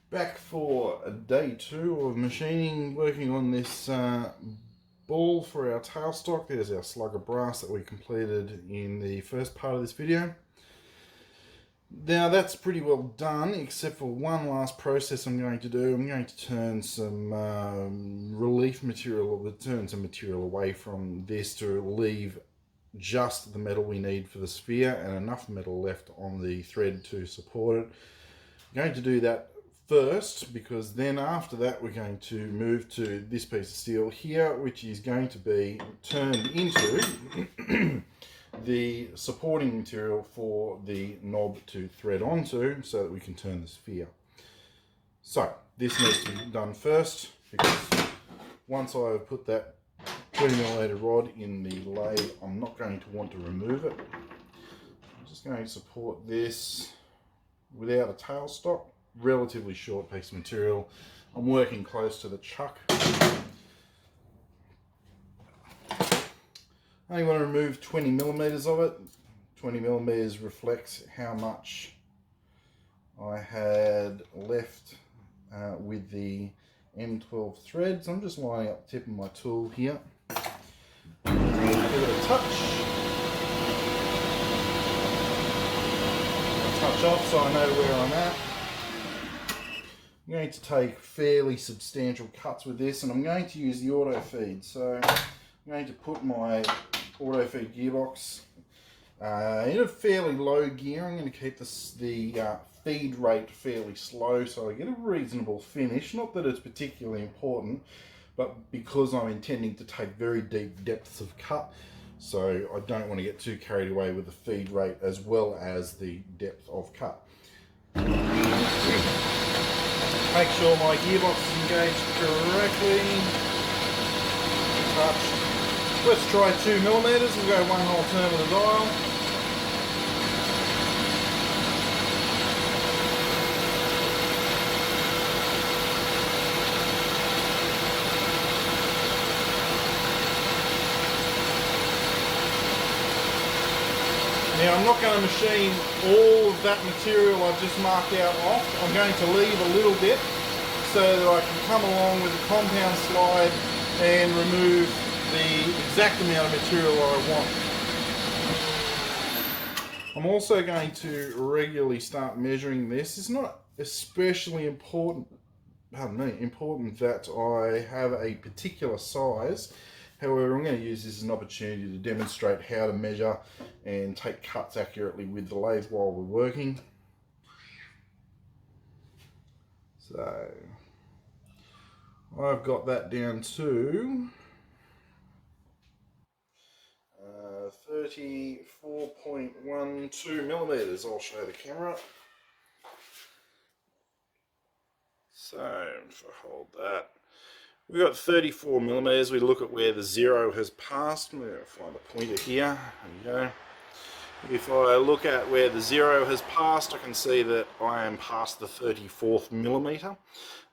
Back for day 2 of machining, working on this ball for our tailstock. There's our slug of brass that we completed in the first part of this video. Now that's pretty well done, except for one last process I'm going to do. I'm going to turn some relief material, or turn some material away from this to leave just the metal we need for the sphere and enough metal left on the thread to support it. I'm going to do that first, because then after that we're going to move to this piece of steel here, which is going to be turned into the supporting material for the knob to thread onto so that we can turn the sphere. So this needs to be done first, because once I've put that 20mm rod in the lathe, I'm not going to want to remove it. I'm just going to support this without a tailstock. Relatively short piece of material. I'm working close to the chuck. I only want to remove 20mm of it. 20mm reflects how much I had left with the M12 threads. I'm just lining up the tip of my tool here. Give it a touch. Touch off so I know where I'm at. I'm going to take fairly substantial cuts with this, and I'm going to use the auto feed. So I'm going to put my auto feed gearbox in a fairly low gear. I'm going to keep the feed rate fairly slow so I get a reasonable finish. Not that it's particularly important, but because I'm intending to take very deep depths of cut, so I don't want to get too carried away with the feed rate as well as the depth of cut. Make sure my gearbox is engaged correctly. Touch. Let's try 2mm. We'll go one whole turn of the dial. Now I'm not going to machine all of that material I've just marked out off. I'm going to leave a little bit so that I can come along with the compound slide and remove the exact amount of material I want. I'm also going to regularly start measuring this. It's not especially important, important that I have a particular size. However, I'm going to use this as an opportunity to demonstrate how to measure and take cuts accurately with the lathe while we're working. So I've got that down to 34.12mm. I'll show the camera. So if I hold that, we've got 34mm. We look at where the 0 has passed. I'm going to find the pointer here. There we go. If I look at where the 0 has passed, I can see that I am past the 34th millimeter. And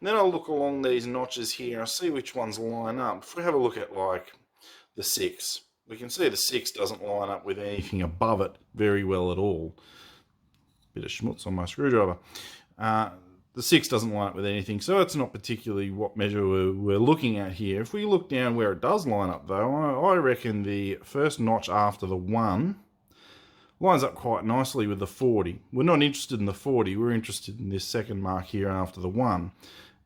then I'll look along these notches here and see which ones line up. If we have a look at like the 6, we can see the 6 doesn't line up with anything above it very well at all. Bit of schmutz on my screwdriver. The 6 doesn't line up with anything, so it's not particularly what measure we're looking at here. If we look down where it does line up though, I reckon the first notch after the 1 lines up quite nicely with the 40. We're not interested in the 40, we're interested in this second mark here after the 1.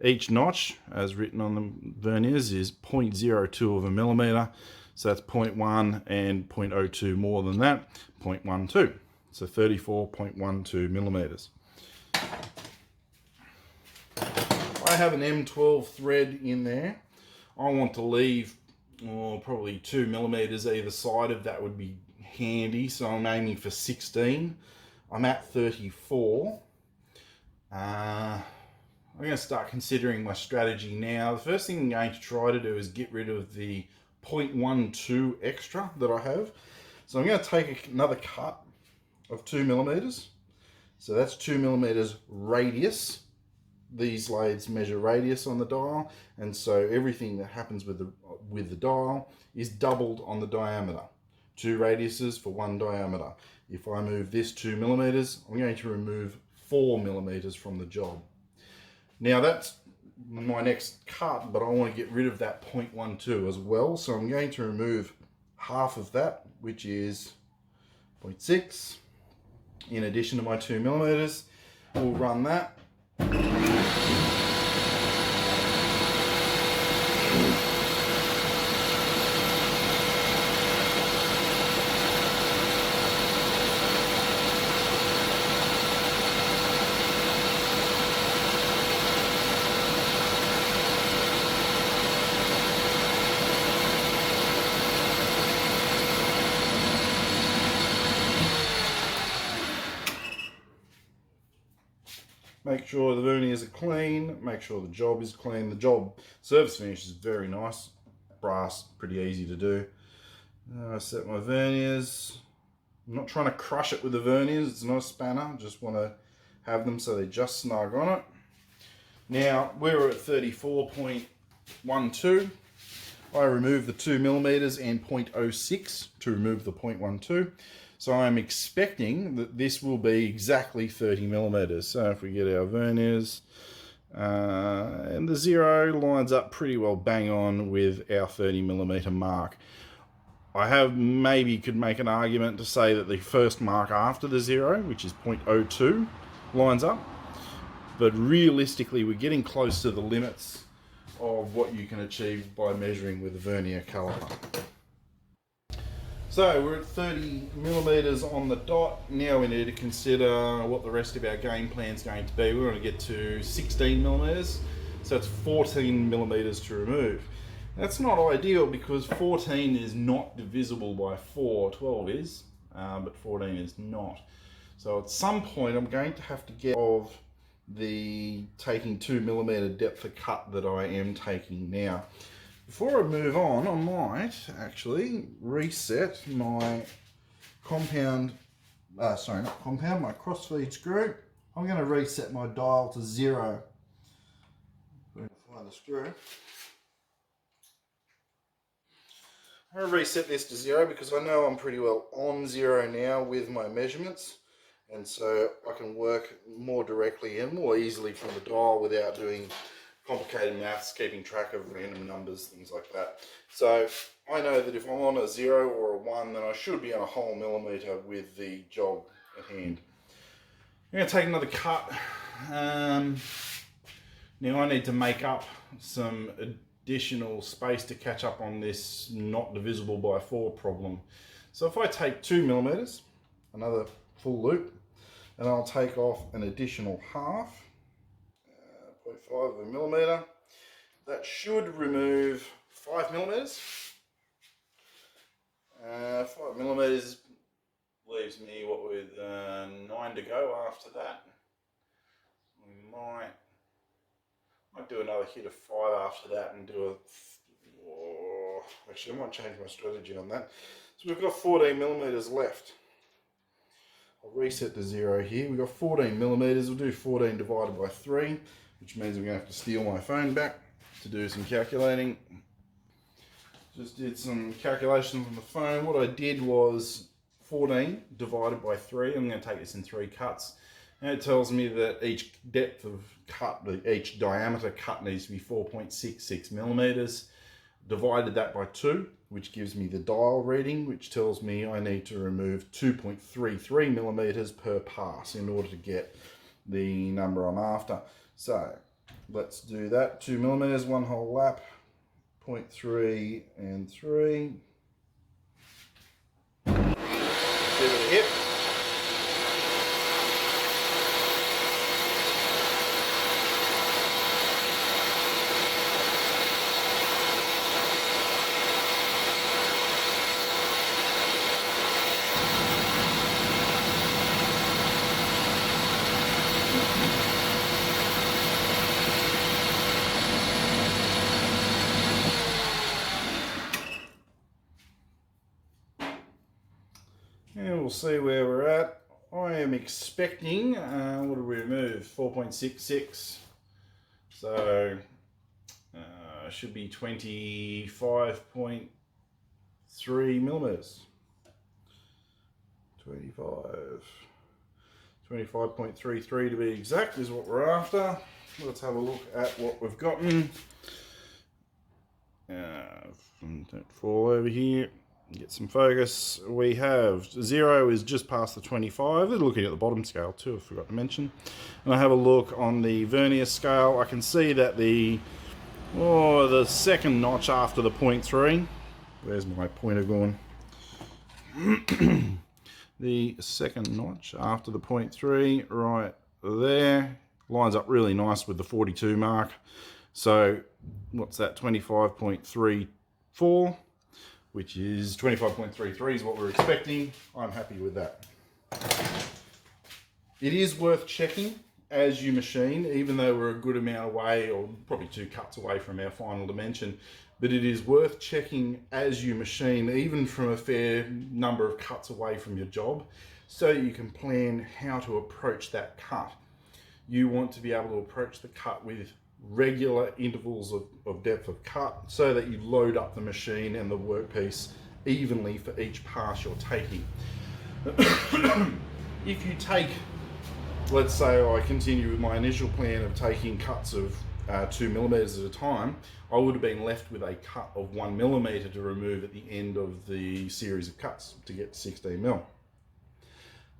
Each notch, as written on the verniers, is 0.02 of a millimeter, so that's 0.1 and 0.02 more than that, 0.12. So 34.12 millimeters. I have an M12 thread in there. I want to leave probably 2mm either side of that would be handy, so I'm aiming for 16. I'm at 34. I'm going to start considering my strategy now. The first thing I'm going to try to do is get rid of the 0.12 extra that I have. So I'm going to take another cut of 2mm. So that's 2mm radius. These lathes measure radius on the dial, and so everything that happens with the dial is doubled on the diameter. 2 radiuses for 1 diameter. If I move this 2mm, I'm going to remove 4mm from the job. Now that's my next cut, but I want to get rid of that 0.12 as well. So I'm going to remove half of that, which is 0.6, in addition to my 2mm. We'll run that. Make sure the verniers are clean, make sure the job is clean. The job surface finish is very nice. Brass, pretty easy to do. I set my verniers. I'm not trying to crush it with the verniers, it's not a spanner, just want to have them so they're just snug on it. Now, we're at 34.12. I removed the 2mm and 0.06 to remove the 0.12. So I'm expecting that this will be exactly 30mm. So if we get our verniers, and the 0 lines up pretty well bang on with our 30mm mark. I maybe could make an argument to say that the first mark after the 0, which is 0.02, lines up. But realistically, we're getting close to the limits of what you can achieve by measuring with a vernier caliper. So we're at 30mm on the dot. Now we need to consider what the rest of our game plan is going to be. We want to get to 16mm, so it's 14mm to remove. That's not ideal because 14 is not divisible by 4. 12 is, but 14 is not. So at some point I'm going to have to get of the taking 2mm depth of cut that I am taking now. Before I move on, I might actually reset my compound, my crossfeed screw. I'm going to reset my dial to 0. Find the screw. I'm going to reset this to 0 because I know I'm pretty well on 0 now with my measurements. And so I can work more directly and more easily from the dial without doing complicated maths, keeping track of random numbers, things like that. So I know that if I'm on a 0 or a 1, then I should be on a whole millimetre with the job at hand. I'm going to take another cut. Now I need to make up some additional space to catch up on this not divisible by 4 problem. So if I take 2mm, another full loop, and I'll take off an additional half, 0.5 of a millimetre. That should remove 5mm. 5mm leaves me with 9 to go after that. We might do another hit of 5 after that and do actually I might change my strategy on that. So we've got 14mm left. I'll reset to 0 here. We've got 14mm. We'll do 14 divided by 3, which means I'm going to have to steal my phone back to do some calculating. Just did some calculations on the phone. What I did was 14 divided by 3. I'm going to take this in 3 cuts. And it tells me that each depth of cut, each diameter cut needs to be 4.66mm. Divided that by 2, which gives me the dial reading, which tells me I need to remove 2.33mm per pass in order to get the number I'm after. So let's do that. 2mm, 1 whole lap, 0.3 and 3. Give it a hit. And we'll see where we're at. I am expecting, what did we remove? 4.66. So, should be 25.3mm. 25. 25.33 to be exact is what we're after. let's have a look at what we've gotten. Don't fall over here. Get some focus. We have 0 is just past the 25. Looking at the bottom scale too, I forgot to mention. And I have a look on the vernier scale. I can see that the second notch after the 0.3. Where's my pointer going? The second notch after the 0.3, right there, lines up really nice with the 42 mark. So what's that? 25.34. which is 25.33 is what we're expecting. I'm happy with that. It is worth checking as you machine, even though we're a good amount away, or probably 2 cuts away from our final dimension, but it is worth checking as you machine, even from a fair number of cuts away from your job, so you can plan how to approach that cut. You want to be able to approach the cut with regular intervals of depth of cut, so that you load up the machine and the workpiece evenly for each pass you're taking. If you take, let's say I continue with my initial plan of taking cuts of 2 millimeters at a time, I would have been left with a cut of 1 millimeter to remove at the end of the series of cuts to get to 16 mil.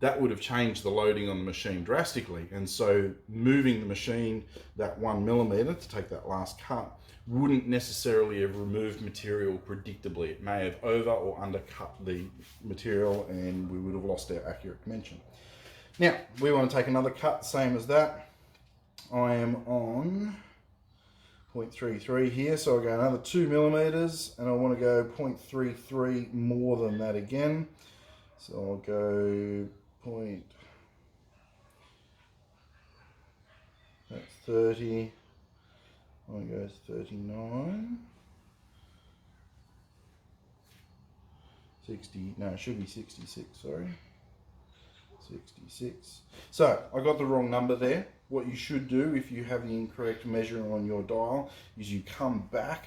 That would have changed the loading on the machine drastically, and so moving the machine that 1 millimeter to take that last cut wouldn't necessarily have removed material predictably. It may have over or undercut the material and we would have lost our accurate dimension. Now we want to take another cut, same as that. I am on 0.33 here, so I'll go another 2 millimeters, and I want to go 0.33 more than that again, so I'll go that's 30, I goes 39, 60, no, it should be 66, sorry, 66. So I got the wrong number there. What you should do if you have the incorrect measure on your dial is you come back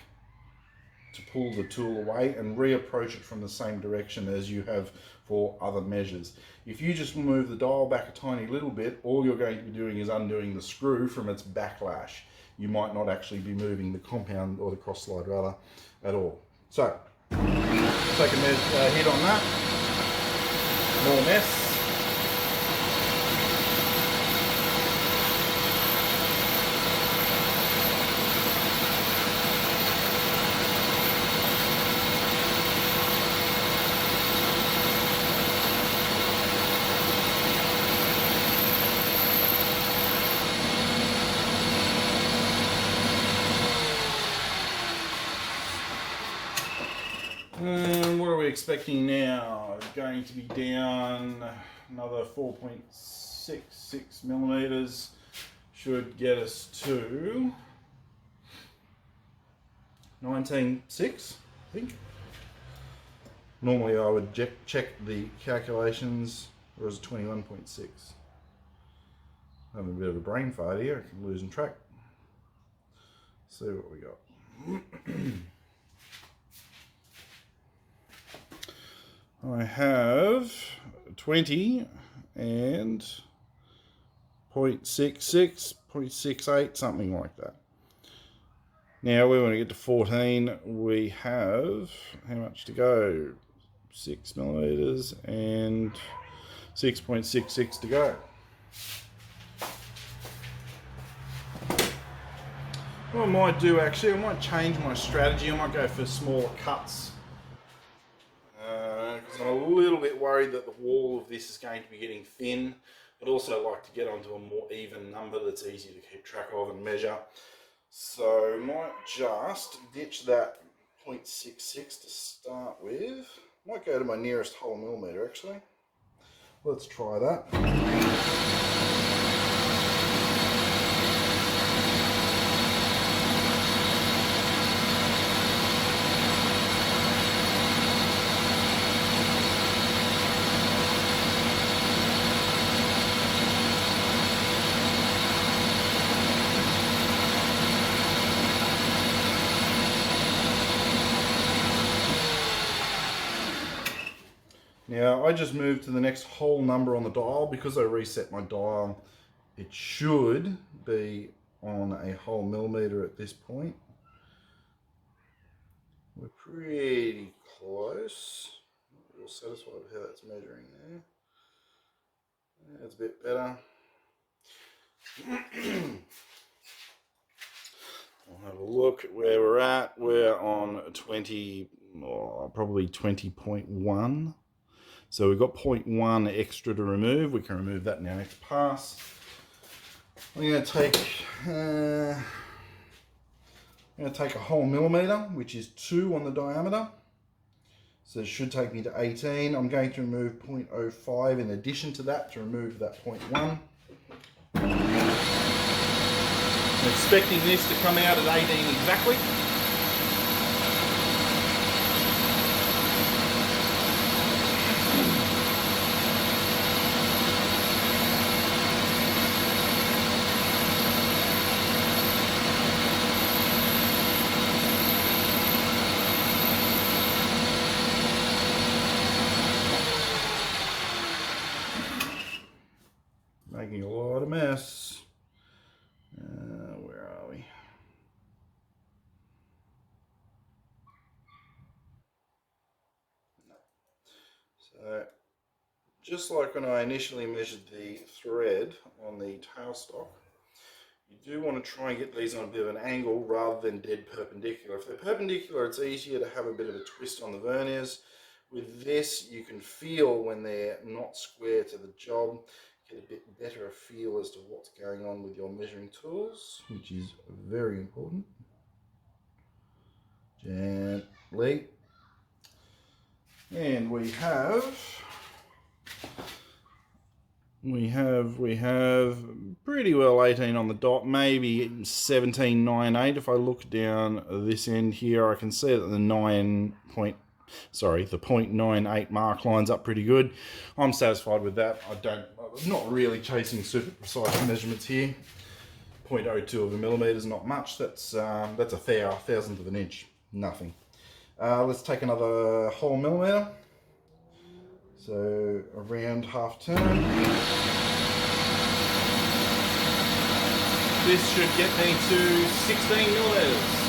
to pull the tool away and reapproach it from the same direction as you have for other measures. If you just move the dial back a tiny little bit, all you're going to be doing is undoing the screw from its backlash. You might not actually be moving the compound, or the cross slide rather, at all. So, take a hit on that. More mess. What are we expecting now? Going to be down another 4.66 millimeters. Should get us to 19.6, I think. Normally I would check the calculations, or is it 21.6? Having a bit of a brain fart here, I'm losing track. See what we got. I have 20 and 0.66, 0.68, something like that. Now we want to get to 14. We have, how much to go? 6 millimeters and 6.66 to go. What I might do actually, I might change my strategy. I might go for smaller cuts. I'm a little bit worried that the wall of this is going to be getting thin. I'd also like to get onto a more even number that's easy to keep track of and measure. So I might just ditch that 0.66 to start with. Might go to my nearest whole millimeter actually. Let's try that. Now I just moved to the next whole number on the dial because I reset my dial. It should be on a whole millimetre at this point. We're pretty close. Not real satisfied with how that's measuring there. That's a bit better. I'll have a look at where we're at. We're on 20, probably 20.1. So we've got 0.1 extra to remove. We can remove that in our next pass. I'm going to take a whole millimetre, which is 2 on the diameter. So it should take me to 18. I'm going to remove 0.05 in addition to that to remove that 0.1. I'm expecting this to come out at 18 exactly. Making a lot of mess. Where are we? So, just like when I initially measured the thread on the tailstock, you do want to try and get these on a bit of an angle rather than dead perpendicular. If they're perpendicular, it's easier to have a bit of a twist on the verniers. With this, you can feel when they're not square to the job, get a bit better a feel as to what's going on with your measuring tools, which is very important. Gently. And we have pretty well 18 on the dot, maybe 17.98. If I look down this end here, I can see that the 0.98 mark lines up pretty good. I'm satisfied with that. I'm not really chasing super precise measurements here. 0.02 of a millimetre is not much. That's a thousandth of an inch. Nothing. Let's take another whole millimetre. So around half turn. This should get me to 16 millimetres.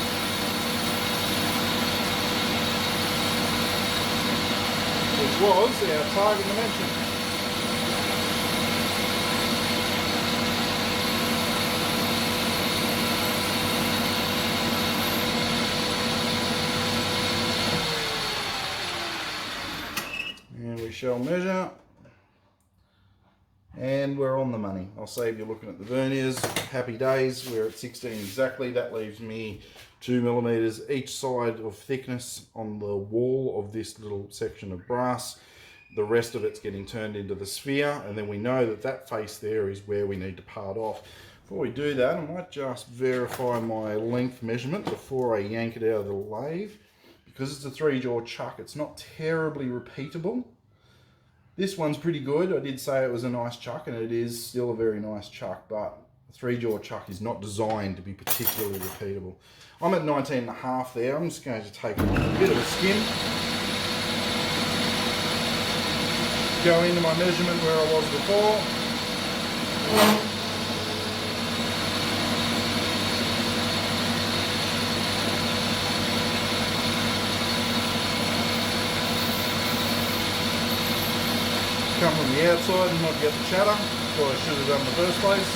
Which was our target dimension. And we shall measure, and we're on the money. I'll save you looking at the verniers. Happy days, we're at 16 exactly. That leaves me 2 millimetres each side of thickness on the wall of this little section of brass. The rest of it's getting turned into the sphere, and then we know that that face there is where we need to part off. Before we do that, I might just verify my length measurement before I yank it out of the lathe. Because it's a 3-jaw chuck, it's not terribly repeatable. This one's pretty good. I did say it was a nice chuck, and it is still a very nice chuck, but a 3-jaw chuck is not designed to be particularly repeatable. I'm at 19.5 there. I'm just going to take a bit of a skim. Go into my measurement where I was before. Come from the outside and not get the chatter. That's what I should have done in the first place.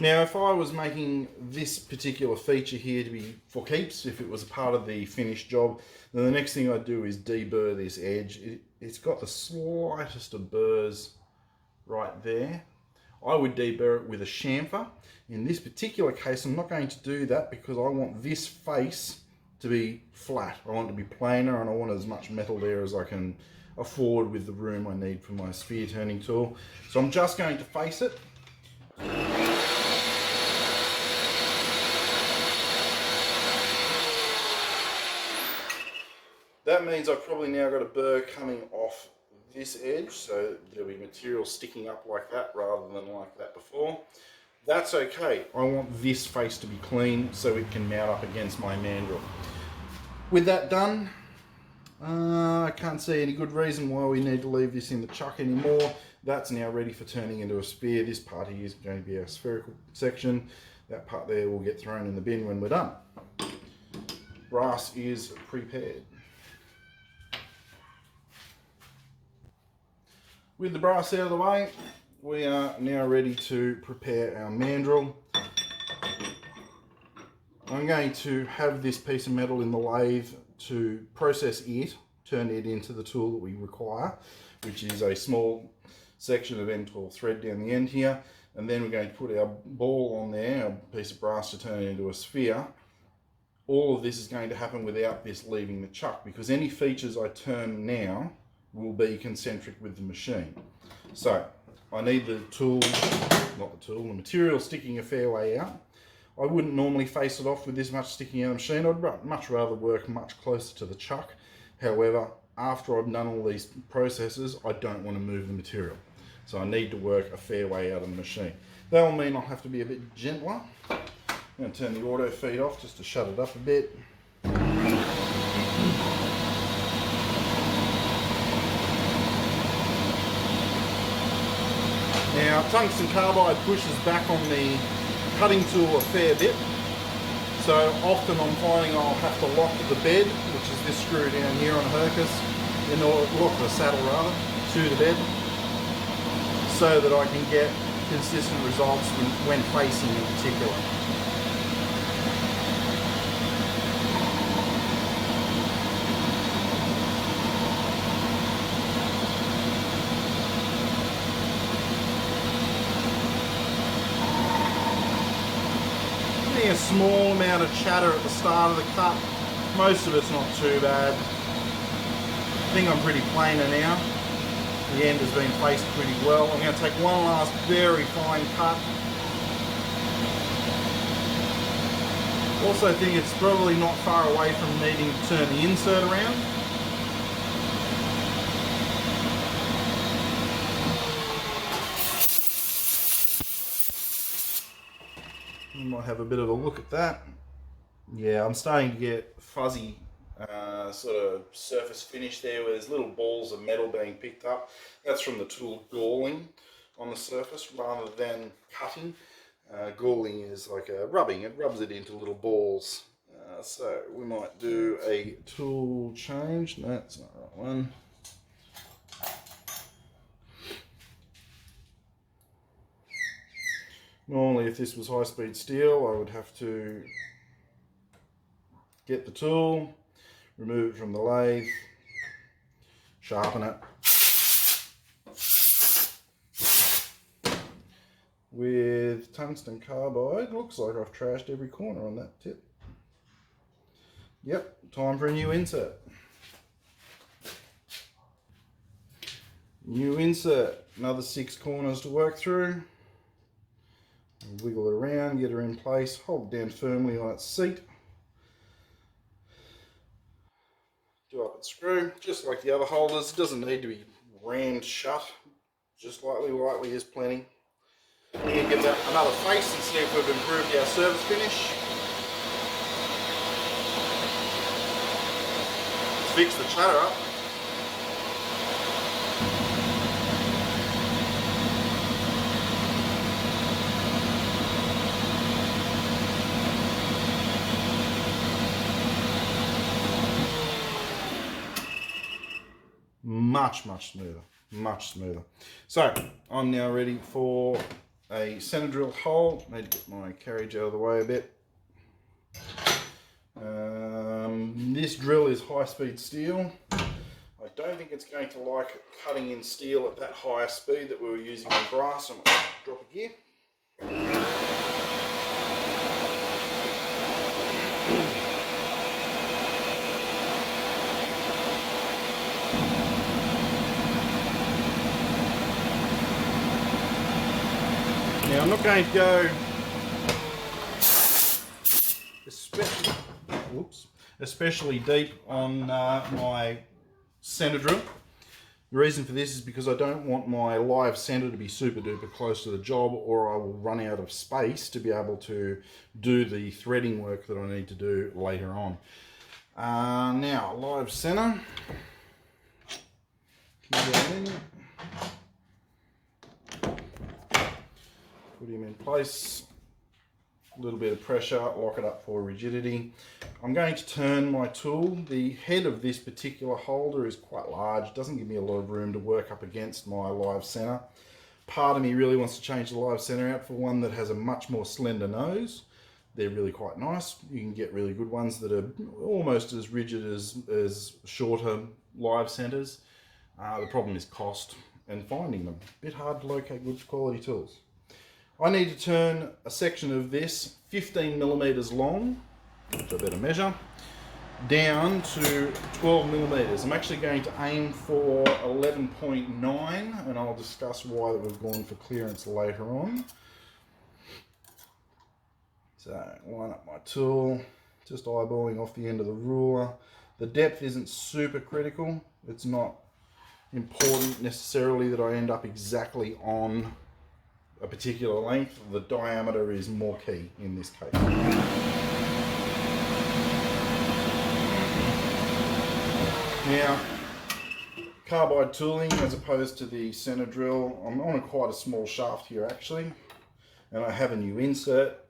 Now, if I was making this particular feature here to be for keeps, if it was a part of the finished job, then the next thing I'd do is deburr this edge. It's got the slightest of burrs right there. I would deburr it with a chamfer. In this particular case, I'm not going to do that because I want this face to be flat. I want it to be planar, and I want as much metal there as I can afford with the room I need for my sphere turning tool. So I'm just going to face it. That means I've probably now got a burr coming off this edge, so there'll be material sticking up like that rather than like that before. That's okay. I want this face to be clean so it can mount up against my mandrel. With that done, I can't see any good reason why we need to leave this in the chuck anymore. That's now ready for turning into a sphere. This part here is going to be our spherical section. That part there will get thrown in the bin when we're done. Brass is prepared. With the brass out of the way, we are now ready to prepare our mandrel. I'm going to have this piece of metal in the lathe to process it, turn it into the tool that we require, which is a small section of N12 thread down the end here, and then we're going to put our ball on there, our piece of brass, to turn it into a sphere. All of this is going to happen without this leaving the chuck, because any features I turn now will be concentric with the machine. So I need the tool, not the tool, the material sticking a fair way out. I wouldn't normally face it off with this much sticking out of the machine. I'd much rather work much closer to the chuck. However, after I've done all these processes, I don't want to move the material. So I need to work a fair way out of the machine. That will mean I'll have to be a bit gentler. I'm going to turn the auto feed off just to shut it up a bit. Now, tungsten carbide pushes back on the cutting tool a fair bit, so often I'm finding I'll have to lock the bed, which is this screw down here on Hercus, in order to lock the saddle rather, to the bed, so that I can get consistent results when facing in particular. A small amount of chatter at the start of the cut. Most of it's not too bad. I think I'm pretty plainer now. The end has been faced pretty well. I'm going to take one last very fine cut. Also think it's probably not far away from needing to turn the insert around. You might have a bit of a look at that. Yeah, I'm starting to get fuzzy sort of surface finish there where there's little balls of metal being picked up. That's from the tool galling on the surface rather than cutting. Galling is like a rubbing, it rubs it into little balls. So we might do a tool change. No, that's not the right one. Normally if this was high-speed steel, I would have to get the tool, remove it from the lathe, sharpen it. With tungsten carbide, looks like I've trashed every corner on that tip. Yep, time for a new insert. New insert, another 6 corners to work through. Wiggle it around, get her in place, hold it down firmly on its seat. Do up its screw, just like the other holders. It doesn't need to be rammed shut, just lightly is plenty. We can give that another face and see if we've improved our surface finish. Let's fix the chatter up. Much smoother. So I'm now ready for a center drill hole. Need to get my carriage out of the way a bit. This drill is high-speed steel. I don't think it's going to like cutting in steel at that higher speed that we were using on brass. I'm going to drop a gear. Now I'm not going to go especially deep on my center drill. The reason for this is because I don't want my live center to be super duper close to the job, or I will run out of space to be able to do the threading work that I need to do later on. Now, live center. Put him in place. A little bit of pressure, lock it up for rigidity. I'm going to turn my tool. The head of this particular holder is quite large. It doesn't give me a lot of room to work up against my live center. Part of me really wants to change the live center out for one that has a much more slender nose. They're really quite nice. You can get really good ones that are almost as rigid as shorter live centers. The problem is cost and finding them. A bit hard to locate good quality tools. I need to turn a section of this 15 millimeters long, which I better measure, down to 12 millimeters. I'm actually going to aim for 11.9, and I'll discuss why that we've gone for clearance later on. So line up my tool, just eyeballing off the end of the ruler. The depth isn't super critical. It's not important necessarily that I end up exactly on a particular length. The diameter is more key in this case. Now, carbide tooling as opposed to the center drill. I'm on quite a small shaft here actually, and I have a new insert.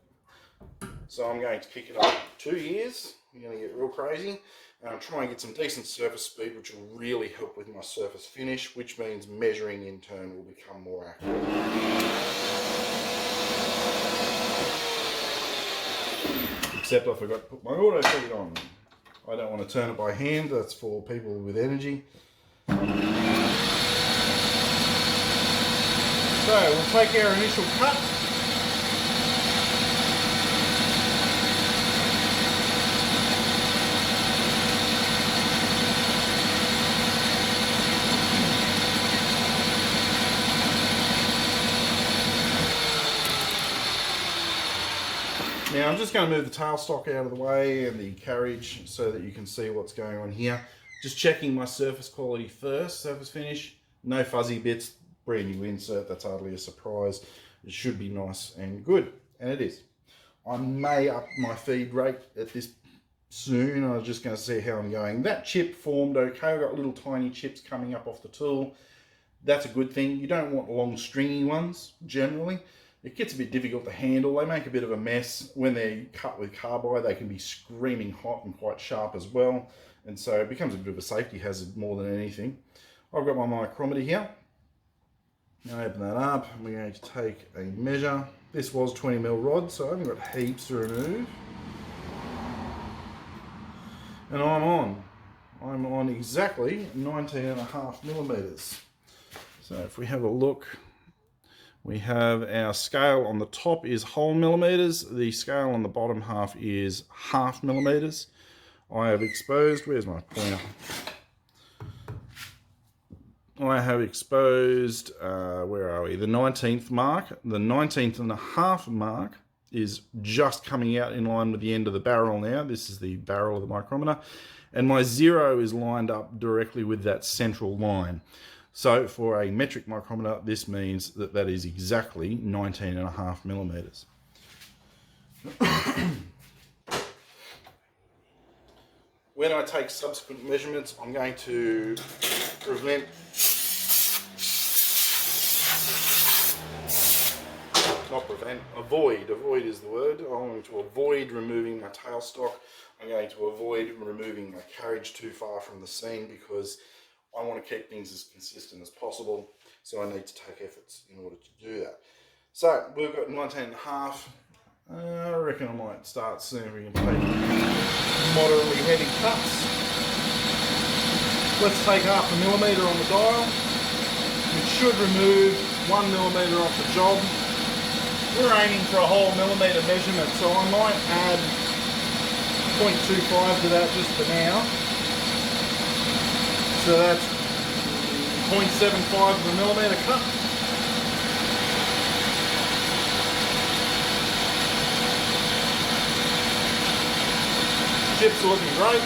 So I'm going to kick it up 2 years. I'm going to get real crazy. And I'm trying to get some decent surface speed, which will really help with my surface finish, which means measuring in turn will become more accurate. Except I forgot to put my auto feed on. I don't want to turn it by hand. That's for people with energy. So we'll take our initial cut. Now I'm just going to move the tailstock out of the way and the carriage so that you can see what's going on here. Just checking my surface quality first, surface finish, no fuzzy bits, brand new insert, that's hardly a surprise. It should be nice and good, and it is. I may up my feed rate at this soon. I was just going to see how I'm going. That chip formed okay. I've got little tiny chips coming up off the tool. That's a good thing. You don't want long stringy ones generally. It gets a bit difficult to handle. They make a bit of a mess. When they're cut with carbide, they can be screaming hot and quite sharp as well. And so it becomes a bit of a safety hazard more than anything. I've got my micrometer here. Now open that up, and we're going to take a measure. This was 20mm rod, so I haven't got heaps to remove. And I'm on exactly 19.5mm. So if we have a look, we have our scale on the top is whole millimeters. The scale on the bottom half is half millimeters. I have exposed, where's my pointer? I have exposed, where are we? The 19th mark. The 19.5 mark is just coming out in line with the end of the barrel now. This is the barrel of the micrometer. And my 0 is lined up directly with that central line. So for a metric micrometer, this means that that is exactly 19.5mm. When I take subsequent measurements, I'm going to avoid is the word. I'm going to avoid removing my tailstock. I'm going to avoid removing my carriage too far from the seam because I want to keep things as consistent as possible, so I need to take efforts in order to do that. So we've got 19.5. I reckon I might start seeing if we can take moderately heavy cuts. Let's take 0.5 millimeter on the dial. It should remove 1mm off the job. We're aiming for a whole millimeter measurement, so I might add 0.25 to that just for now. So that's 0.75 of a millimeter cut. Chips are looking great.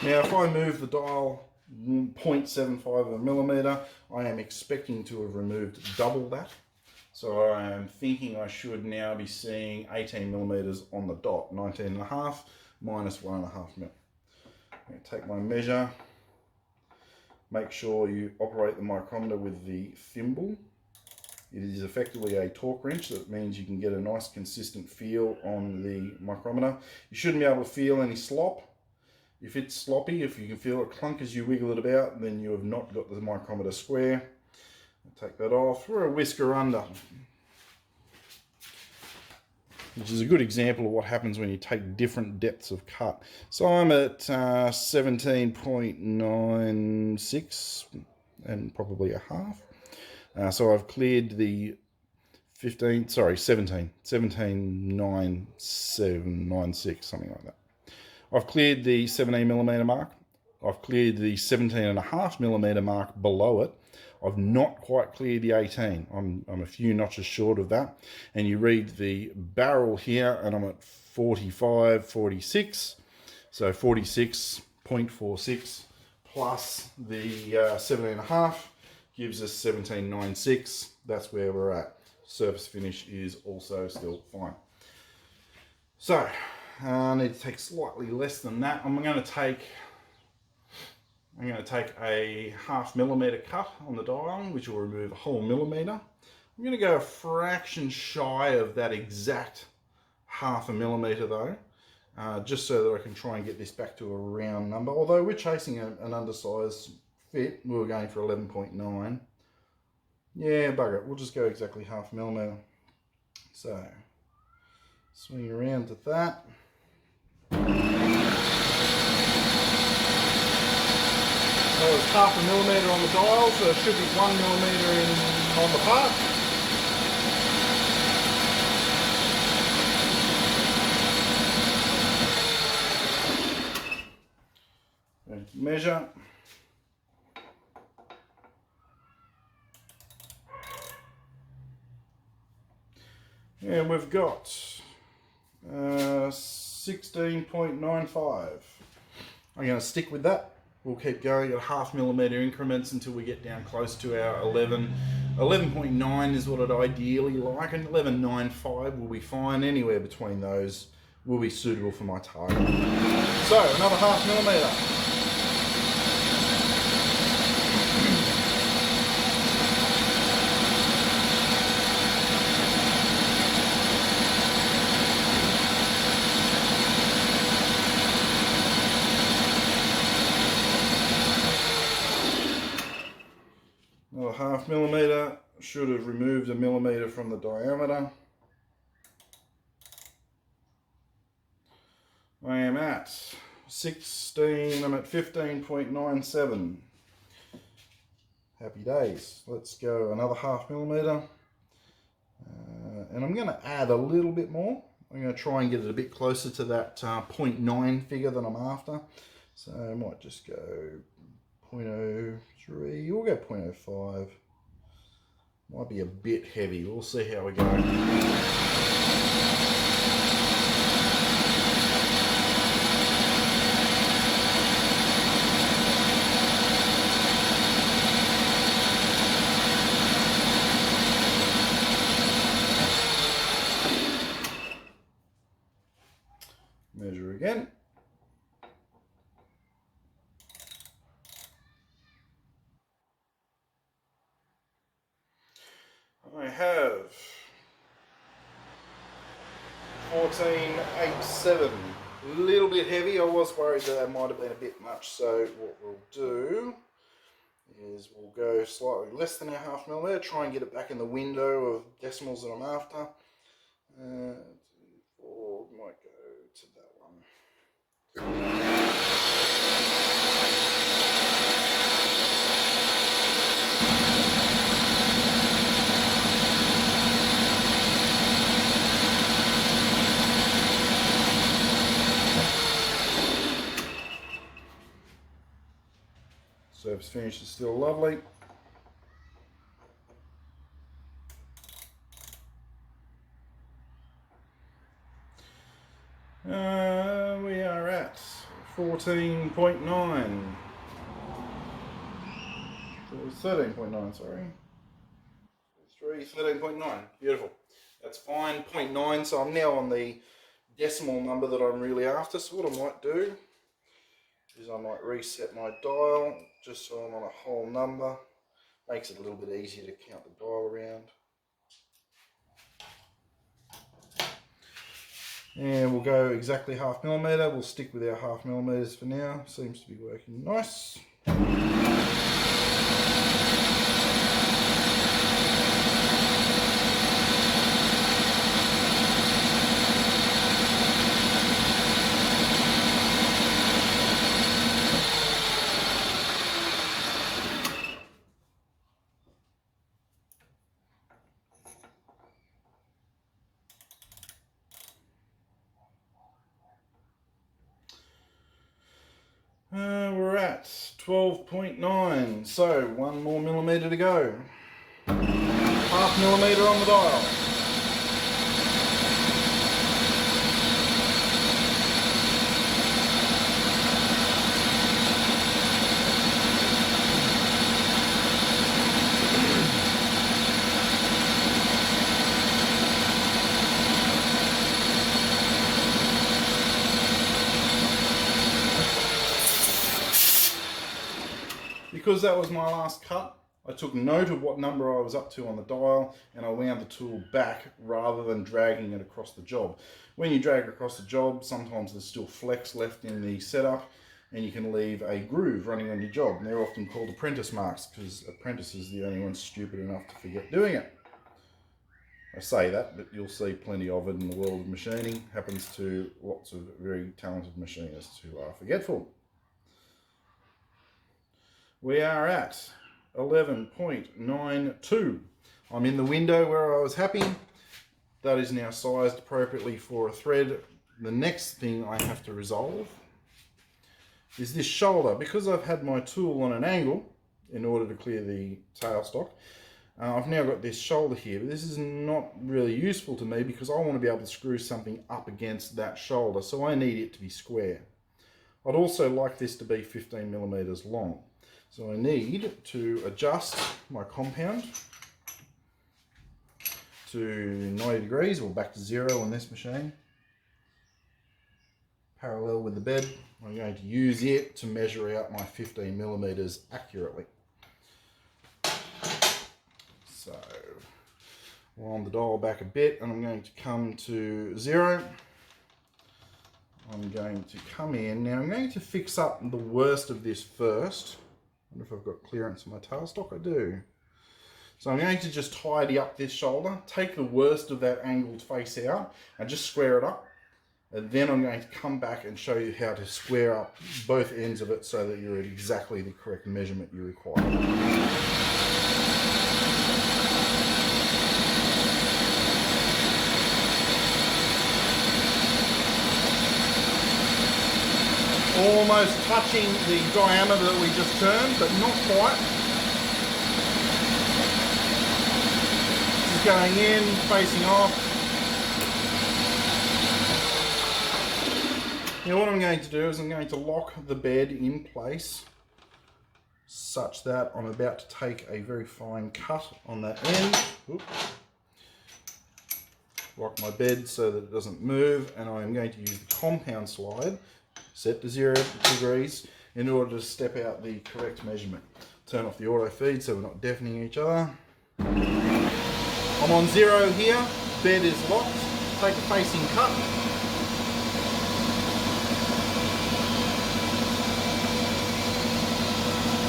Now if I move the dial 0.75 of a millimeter, I am expecting to have removed double that. So I am thinking I should now be seeing 18 millimeters on the dot, 19.5 minus 1.5 mil. I'm going to take my measure. Make sure you operate the micrometer with the thimble. It is effectively a torque wrench, that means you can get a nice consistent feel on the micrometer. You shouldn't be able to feel any slop. If it's sloppy, if you can feel it clunk as you wiggle it about, then you have not got the micrometer square. Take that off, throw a whisker under, which is a good example of what happens when you take different depths of cut. So I'm at 17.96 and probably a half. So I've cleared the 17.9796, something like that. I've cleared the 17 millimeter mark. I've cleared the 17.5 millimeter mark below it. I've not quite cleared the 18. I'm a few notches short of that. And you read the barrel here, and I'm at 45, 46. So 46.46 plus the 17.5 gives us 17.96. That's where we're at. Surface finish is also still fine. So I need to take slightly less than that. I'm going to take a 0.5 millimeter cut on the dial, which will remove a whole millimeter. I'm going to go a fraction shy of that exact 0.5 millimeter though, just so that I can try and get this back to a round number. Although we're chasing an undersized fit, we were going for 11.9. Yeah, bugger it, we'll just go exactly 0.5 millimeter. So, swing around to that. So it's 0.5 millimeter on the dial, so it should be 1 millimeter on the part. And measure. And we've got 16.95. I'm going to stick with that. We'll keep going at 0.5 millimeter increments until we get down close to our 11. 11.9 is what I'd ideally like, and 11.95 will be fine. Anywhere between those will be suitable for my target. So another 0.5 millimeter. Another 0.5 millimeter, should have removed a millimeter from the diameter. I am at 16, I'm at 15.97. Happy days. Let's go another 0.5 millimeter. And I'm going to add a little bit more. I'm going to try and get it a bit closer to that 0.9 figure that I'm after. So I might just go 0.03, we'll go 0.05. Might be a bit heavy, we'll see how we go. Measure again. I have 14.87. A little bit heavy. I was worried that might have been a bit much. So what we'll do is we'll go slightly less than our 0.5 millimeter. Try and get it back in the window of decimals that I'm after. 4 might go to that one. Surface finish is still lovely. We are at 14.9. 13.9, sorry. 3, maybe 13.9. Beautiful. That's fine, 0.9. So I'm now on the decimal number that I'm really after. So what I might do is I might reset my dial just so I'm on a whole number. Makes it a little bit easier to count the dial around. And we'll go exactly 0.5 millimetre. We'll stick with our 0.5 millimetres for now. Seems to be working nice. We're at 12.9, so 1 more millimetre to go. 0.5 millimetre on the dial. Because that was my last cut, I took note of what number I was up to on the dial and I wound the tool back rather than dragging it across the job. When you drag it across the job, sometimes there's still flex left in the setup and you can leave a groove running on your job. And they're often called apprentice marks because apprentices are the only ones stupid enough to forget doing it. I say that, but you'll see plenty of it in the world of machining. Happens to lots of very talented machinists who are forgetful. We are at 11.92. I'm in the window where I was happy. That is now sized appropriately for a thread. The next thing I have to resolve is this shoulder. Because I've had my tool on an angle in order to clear the tailstock, I've now got this shoulder here, but this is not really useful to me because I want to be able to screw something up against that shoulder, so I need it to be square. I'd also like this to be 15 millimeters long. So I need to adjust my compound to 90 degrees or back to 0 on this machine. Parallel with the bed, I'm going to use it to measure out my 15 millimeters accurately. So wind the dial back a bit and I'm going to come to 0. I'm going to come in. Now I'm going to fix up the worst of this first. I wonder if I've got clearance on my tailstock. I do. So I'm going to just tidy up this shoulder, take the worst of that angled face out and just square it up. And then I'm going to come back and show you how to square up both ends of it so that you're at exactly the correct measurement you require. Almost touching the diameter that we just turned, but not quite. This is going in, facing off. Now what I'm going to do is I'm going to lock the bed in place such that I'm about to take a very fine cut on that end. Oops. Lock my bed so that it doesn't move, and I'm going to use the compound slide set to 0 degrees in order to step out the correct measurement. Turn off the auto feed so we're not deafening each other. I'm on 0 here, bed is locked, take a facing cut.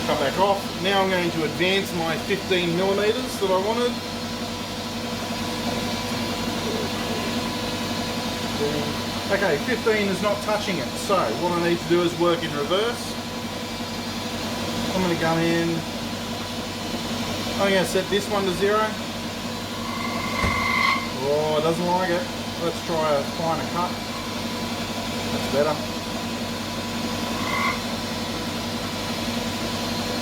Cut back off. Now I'm going to advance my 15 millimeters that I wanted. Okay, 15 is not touching it, so what I need to do is work in reverse. I'm going to come in, I'm going to set this one to 0. Oh, it doesn't like it. Let's try a finer cut. That's better.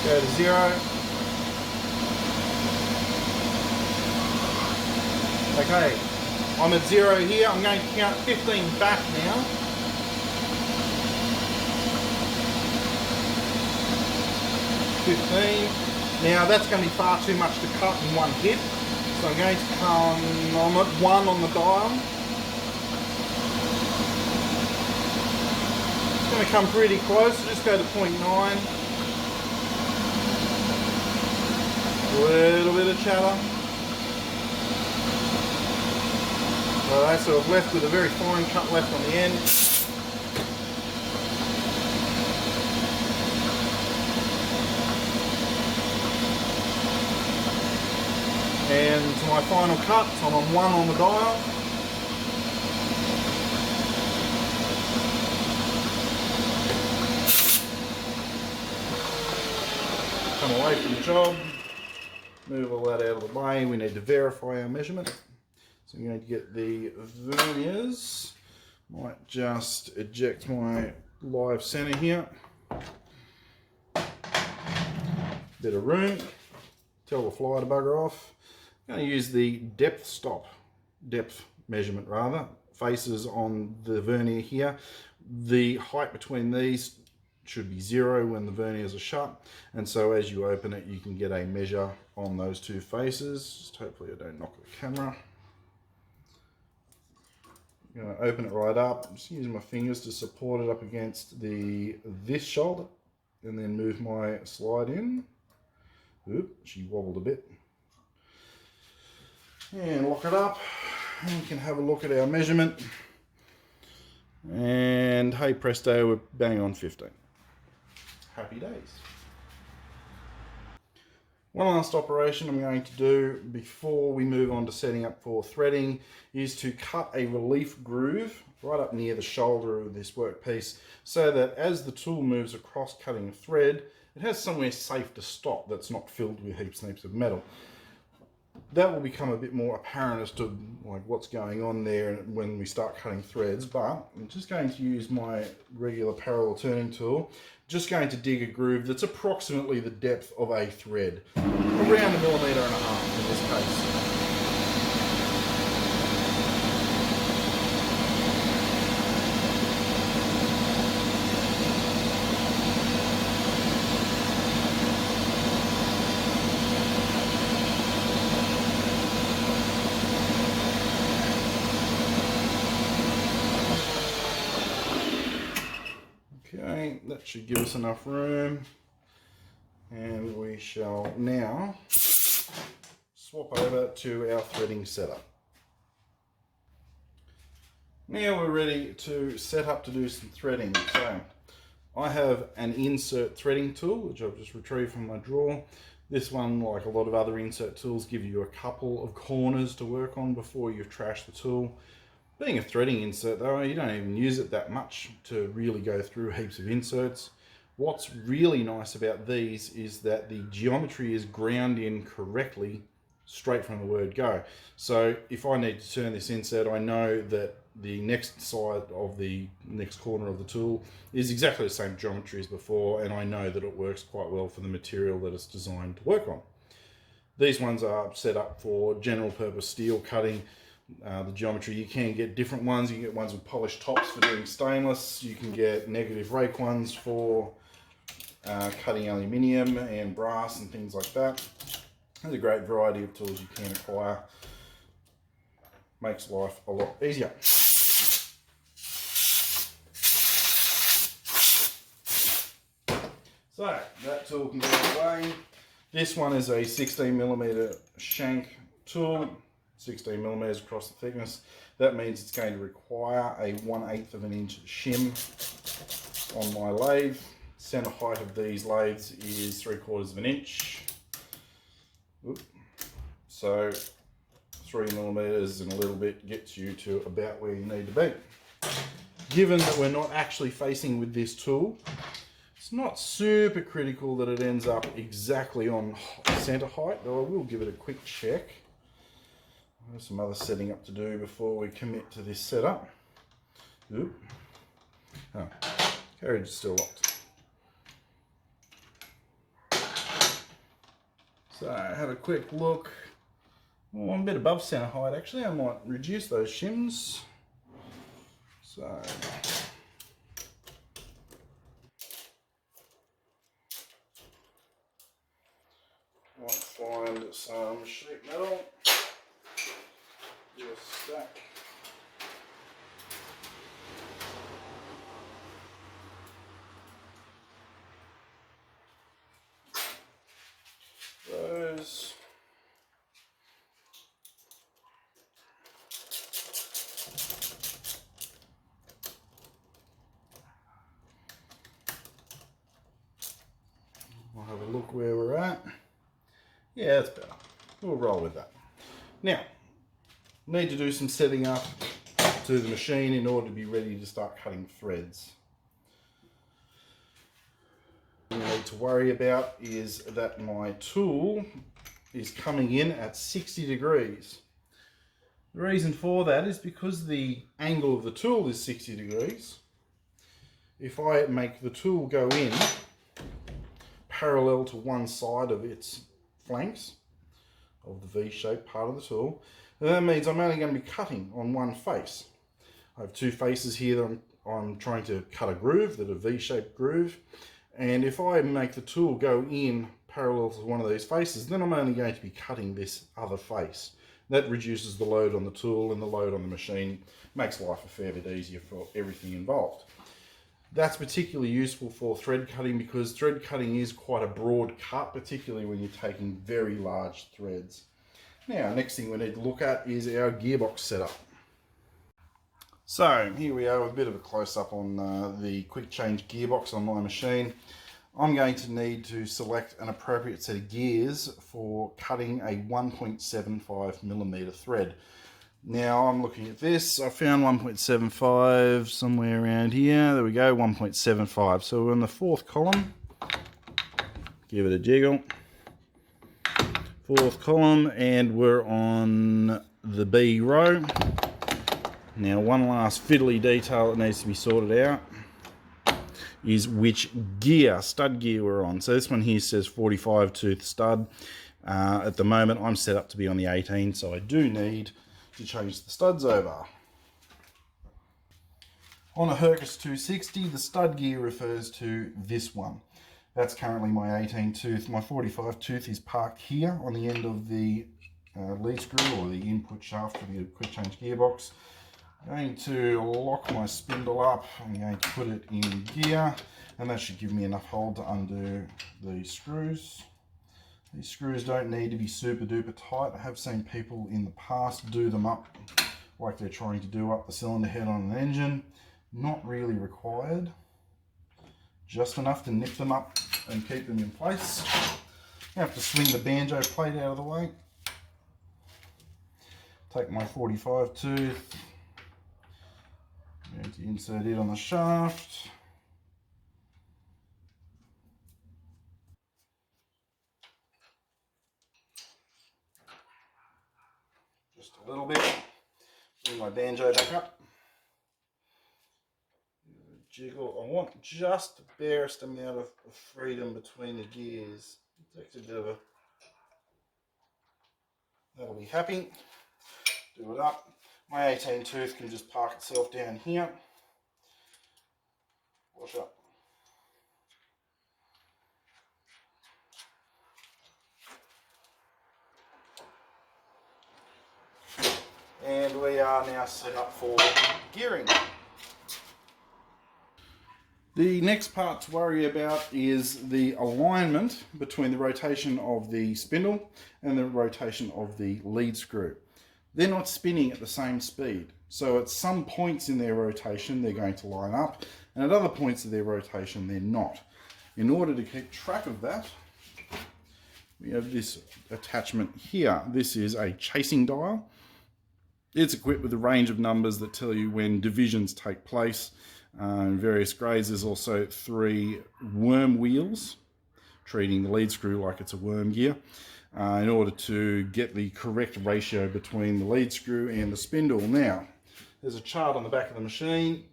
Go to 0. Okay. I'm at 0 here. I'm going to count 15 back now. Now that's going to be far too much to cut in one hit. So I'm going to come, I'm at 1 on the dial. It's going to come pretty close, so just go to 0.9. A little bit of chatter. Alright, so I've left with a very fine cut left on the end. And to my final cut, so I'm on 1 on the dial. Come away from the job, move all that out of the way. We need to verify our measurement. So I'm going to get the verniers. Might just eject my live center here. Bit of room. Tell the fly to bugger off. I'm going to use the depth measurement rather, faces on the vernier here. The height between these should be 0 when the verniers are shut, and so as you open it you can get a measure on those two faces. Just hopefully I don't knock the camera. I'm going to open it right up. I'm just using my fingers to support it up against this shoulder and then move my slide in. Oop, she wobbled a bit. And lock it up, and we can have a look at our measurement. And hey presto, we're bang on 15. Happy days. One last operation I'm going to do before we move on to setting up for threading is to cut a relief groove right up near the shoulder of this workpiece so that as the tool moves across cutting a thread, it has somewhere safe to stop that's not filled with heaps and heaps of metal. That will become a bit more apparent as to like what's going on there when we start cutting threads, but I'm just going to use my regular parallel turning tool, just going to dig a groove that's approximately the depth of a thread, around 1.5 millimeters in this case. Okay, that should give us enough room, and we shall now swap over to our threading setup. Now we're ready to set up to do some threading. So I have an insert threading tool which I've just retrieved from my drawer. This one, like a lot of other insert tools, give you a couple of corners to work on before you've trashed the tool. Being a threading insert though, you don't even use it that much to really go through heaps of inserts. What's really nice about these is that the geometry is ground in correctly straight from the word go. So if I need to turn this insert, I know that the next side of the next corner of the tool is exactly the same geometry as before, and I know that it works quite well for the material that it's designed to work on. These ones are set up for general purpose steel cutting. The geometry, you can get different ones. You can get ones with polished tops for doing stainless. You can get negative rake ones for cutting aluminium and brass and things like that. There's a great variety of tools you can acquire. Makes life a lot easier. So that tool can go away. This one is a 16mm shank tool. 16 millimeters across the thickness. That means it's going to require a 1/8 of an inch shim on my lathe. Center height of these lathes is 3/4 of an inch. Oop. So 3 millimeters and a little bit gets you to about where you need to be. Given that we're not actually facing with this tool, it's not super critical that it ends up exactly on center height, though I will give it a quick check. There's some other setting up to do before we commit to this setup. Oop. Oh, carriage is still locked. So have a quick look. Oh, I'm a bit above center height actually. I might reduce those shims. So might find some sheet metal. do a stack. Those. We'll have a look where we're at. Yeah, that's better. We'll roll with that. Now, need to do some setting up to the machine in order to be ready to start cutting threads. What I need to worry about is that my tool is coming in at 60 degrees. The reason for that is because the angle of the tool is 60 degrees. If I make the tool go in parallel to one side of its flanks, of the V-shaped part of the tool, then that means I'm only going to be cutting on one face. I have two faces here that I'm trying to cut a groove, that are V-shaped groove, and if I make the tool go in parallel to one of these faces, then I'm only going to be cutting this other face. That reduces the load on the tool and the load on the machine, makes life a fair bit easier for everything involved. That's particularly useful for thread cutting because thread cutting is quite a broad cut, particularly when you're taking very large threads. Now, next thing we need to look at is our gearbox setup. So here we are with a bit of a close-up on the quick change gearbox on my machine. I'm going to need to select an appropriate set of gears for cutting a 1.75mm thread. Now I'm looking at this, I found 1.75 somewhere around here. There we go, 1.75. So we're on the fourth column. Give it a jiggle. Fourth column, and we're on the B row. Now one last fiddly detail that needs to be sorted out is which gear, stud gear we're on. So this one here says 45 tooth stud. At the moment I'm set up to be on the 18, so I do need to change the studs over. On a Hercus 260, the stud gear refers to this one. That's currently my 18 tooth. My 45 tooth is parked here on the end of the lead screw or the input shaft for the quick change gearbox. I'm going to lock my spindle up. I'm going to put it in gear, and that should give me enough hold to undo these screws. These screws don't need to be super duper tight. I have seen people in the past do them up like they're trying to do up the cylinder head on an engine. Not really required. Just enough to nip them up and keep them in place. I have to swing the banjo plate out of the way. Take my 45 tooth. I'm going to insert it on the shaft. Just a little bit. Bring my banjo back up. Jiggle. I want just the barest amount of freedom between the gears. It takes a bit of a... That'll be happy. Do it up. My 18 tooth can just park itself down here. Wash up. And we are now set up for gearing. The next part to worry about is the alignment between the rotation of the spindle and the rotation of the lead screw. They're not spinning at the same speed. So at some points in their rotation, they're going to line up, and at other points of their rotation, they're not. In order to keep track of that, we have this attachment here. This is a chasing dial. It's equipped with a range of numbers that tell you when divisions take place. In various grades, there's also 3 worm wheels, treating the lead screw like it's a worm gear, in order to get the correct ratio between the lead screw and the spindle. Now, there's a chart on the back of the machine.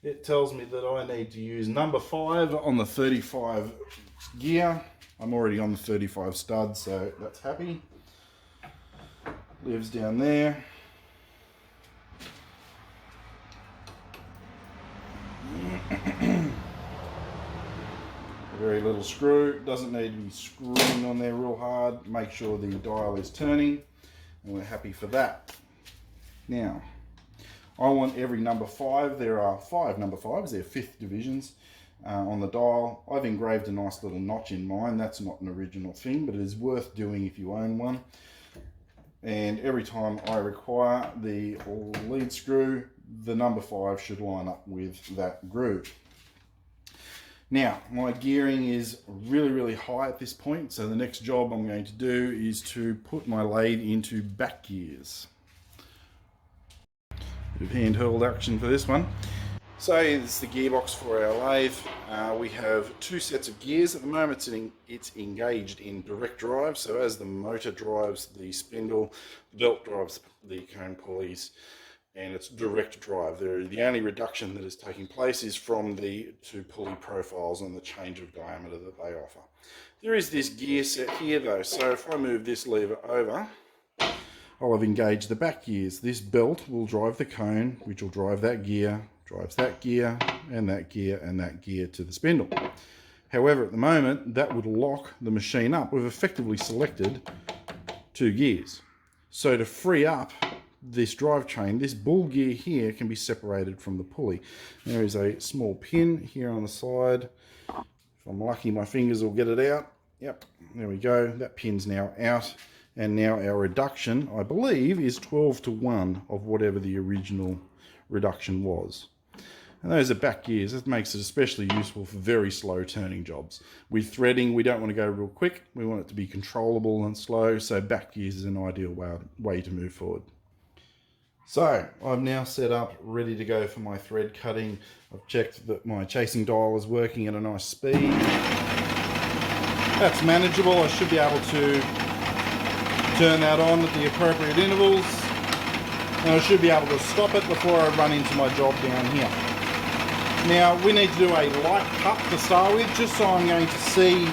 It tells me that I need to use number 5 on the 35 gear. I'm already on the 35 stud, so that's happy. Lives down there. A very little screw, doesn't need to be screwing on there real hard. Make sure the dial is turning, and we're happy for that. Now, I want every number 5. There are 5 number 5s, they're 5th divisions on the dial. I've engraved a nice little notch in mine. That's not an original thing, but it is worth doing if you own one. And every time I require the lead screw, the number 5 should line up with that groove. Now, my gearing is really high at this point, so the next job I'm going to do is to put my lathe into back gears. Bit of handheld action for this one. So this is the gearbox for our lathe. We have 2 sets of gears. At the moment it's engaged in direct drive, so as the motor drives the spindle, the belt drives the cone pulleys, and it's direct drive. The only reduction that is taking place is from the 2 pulley profiles and the change of diameter that they offer. There is this gear set here though, so if I move this lever over, I'll have engaged the back gears. This belt will drive the cone, which will drive that gear, drives that gear, and that gear, and that gear to the spindle. However, at the moment, that would lock the machine up. We've effectively selected 2 gears. So to free up this drivetrain, this ball gear here can be separated from the pulley. There is a small pin here on the side. If I'm lucky, my fingers will get it out. Yep, there we go. That pin's now out. And now our reduction, I believe, is 12:1 of whatever the original reduction was. And those are back gears. That makes it especially useful for very slow turning jobs. With threading, we don't want to go real quick. We want it to be controllable and slow, so back gears is an ideal way to move forward. So I'm now set up, ready to go for my thread cutting. I've checked that my chasing dial is working at a nice speed. That's manageable. I should be able to turn that on at the appropriate intervals, and I should be able to stop it before I run into my job down here. Now we need to do a light cut to start with, just so I'm going to see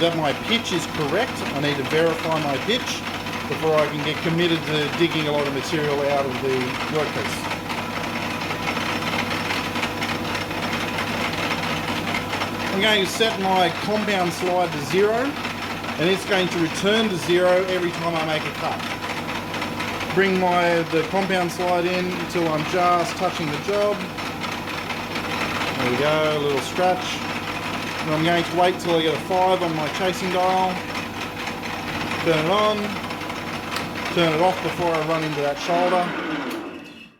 that my pitch is correct. I need to verify my pitch before I can get committed to digging a lot of material out of the workpiece. I'm going to set my compound slide to 0, and it's going to return to 0 every time I make a cut. Bring the compound slide in until I'm just touching the job. There we go, a little scratch. And I'm going to wait till I get a 5 on my chasing dial. Turn it on. Turn it off before I run into that shoulder.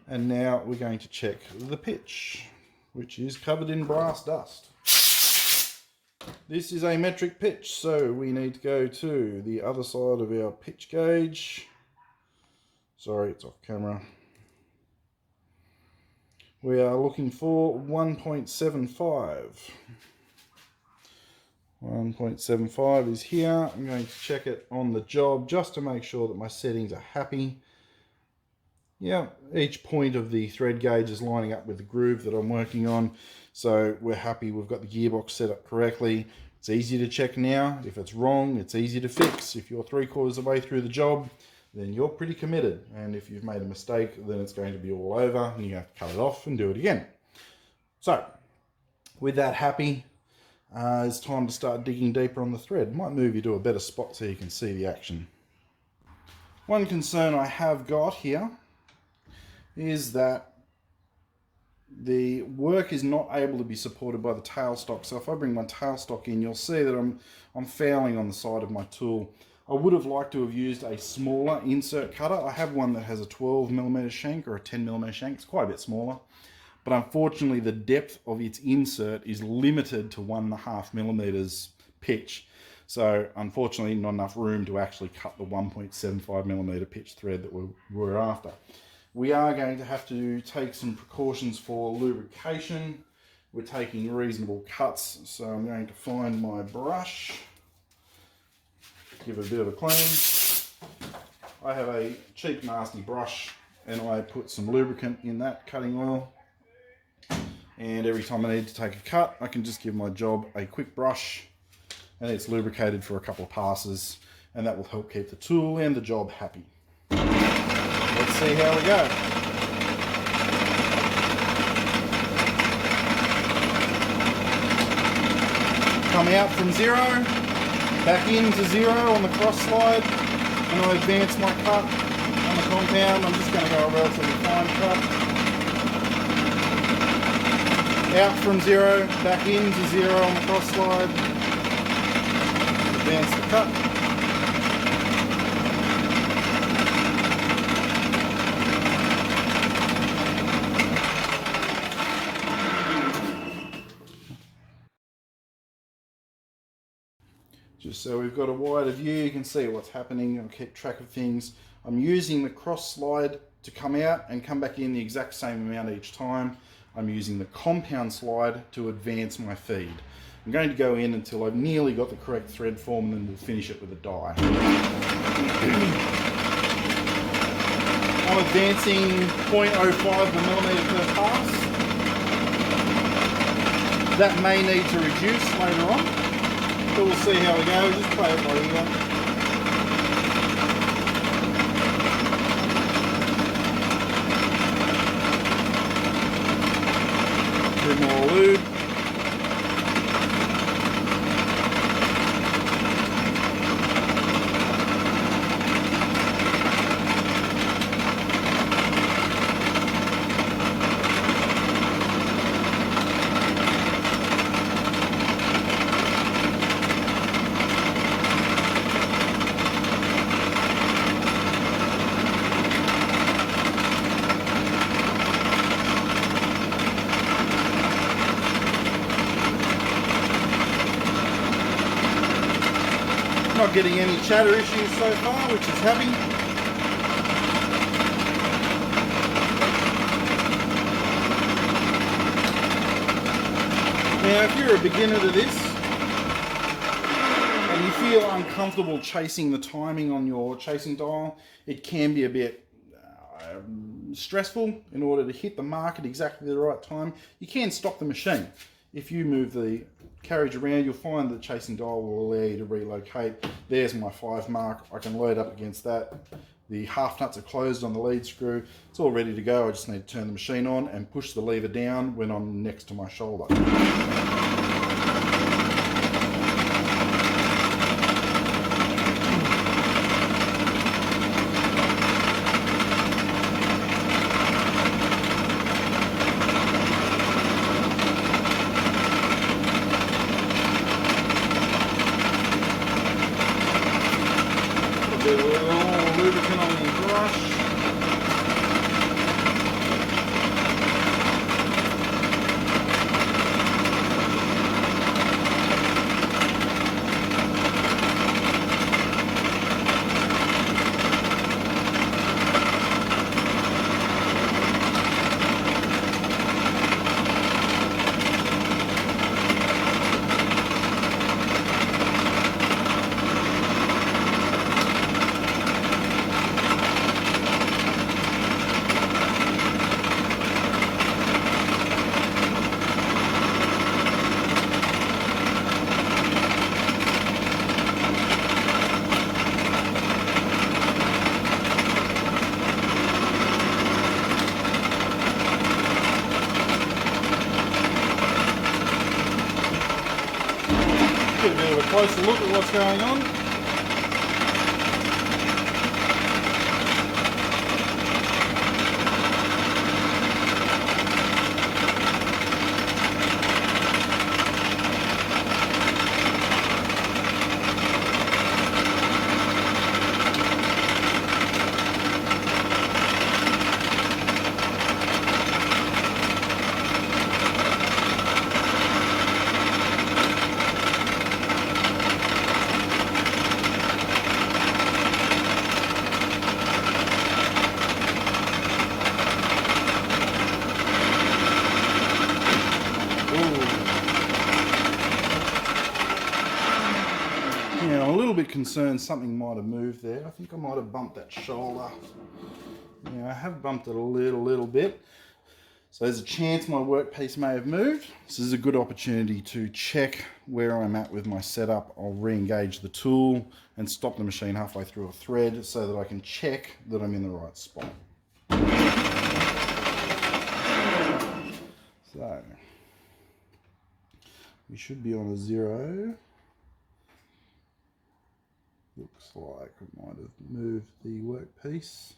And now we're going to check the pitch, which is covered in brass dust. This is a metric pitch, so we need to go to the other side of our pitch gauge. Sorry, it's off camera. We are looking for 1.75. 1.75 is here. I'm going to check it on the job just to make sure that my settings are happy. Yeah, each point of the thread gauge is lining up with the groove that I'm working on. So we're happy we've got the gearbox set up correctly. It's easy to check now. If it's wrong, it's easy to fix. If you're 3/4 of the way through the job, then you're pretty committed. And if you've made a mistake, then it's going to be all over and you have to cut it off and do it again. So with that happy, it's time to start digging deeper on the thread. Might move you to a better spot so you can see the action. One concern I have got here is that the work is not able to be supported by the tailstock. So if I bring my tailstock in, you'll see that I'm fouling on the side of my tool. I would have liked to have used a smaller insert cutter. I have one that has a 12mm shank or a 10mm shank. It's quite a bit smaller. But unfortunately, the depth of its insert is limited to 1.5mm pitch. So unfortunately, not enough room to actually cut the 1.75mm pitch thread that we're after. We are going to have to take some precautions for lubrication. We're taking reasonable cuts, so I'm going to find my brush, give it a bit of a clean. I have a cheap nasty brush and I put some lubricant in that cutting oil, and every time I need to take a cut I can just give my job a quick brush and it's lubricated for a couple of passes, and that will help keep the tool and the job happy. Let's see how we go. Come out from 0, back into 0 on the cross slide, and I advance my cut on the compound. I'm just going to go a relatively fine cut. Out from 0, back into 0 on the cross slide. Advance the cut. Just so we've got a wider view, you can see what's happening. I'll keep track of things. I'm using the cross slide to come out and come back in the exact same amount each time. I'm using the compound slide to advance my feed. I'm going to go in until I've nearly got the correct thread form, and then we'll finish it with a die. I'm advancing 0.05 millimeter per pass. That may need to reduce later on. So we'll see how we go, just play it by ear. A bit more lube. Not getting any chatter issues so far, which is happy. Now, if you're a beginner to this and you feel uncomfortable chasing the timing on your chasing dial, it can be a bit stressful. In order to hit the mark at exactly the right time, you can stop the machine. If you move the carriage around, you'll find the chasing dial will allow you to relocate. There's my 5 mark. I can load up against that. The half nuts are closed on the lead screw. It's all ready to go. I just need to turn the machine on and push the lever down when I'm next to my shoulder. A little lubricant on the brush. Get a bit of a closer look at what's going on. Yeah, I'm a little bit concerned something might have moved there. I think I might have bumped that shoulder. Yeah, I have bumped it a little bit. So there's a chance my workpiece may have moved. This is a good opportunity to check where I'm at with my setup. I'll re-engage the tool and stop the machine halfway through a thread so that I can check that I'm in the right spot. So we should be on a 0. Looks like I might have moved the workpiece.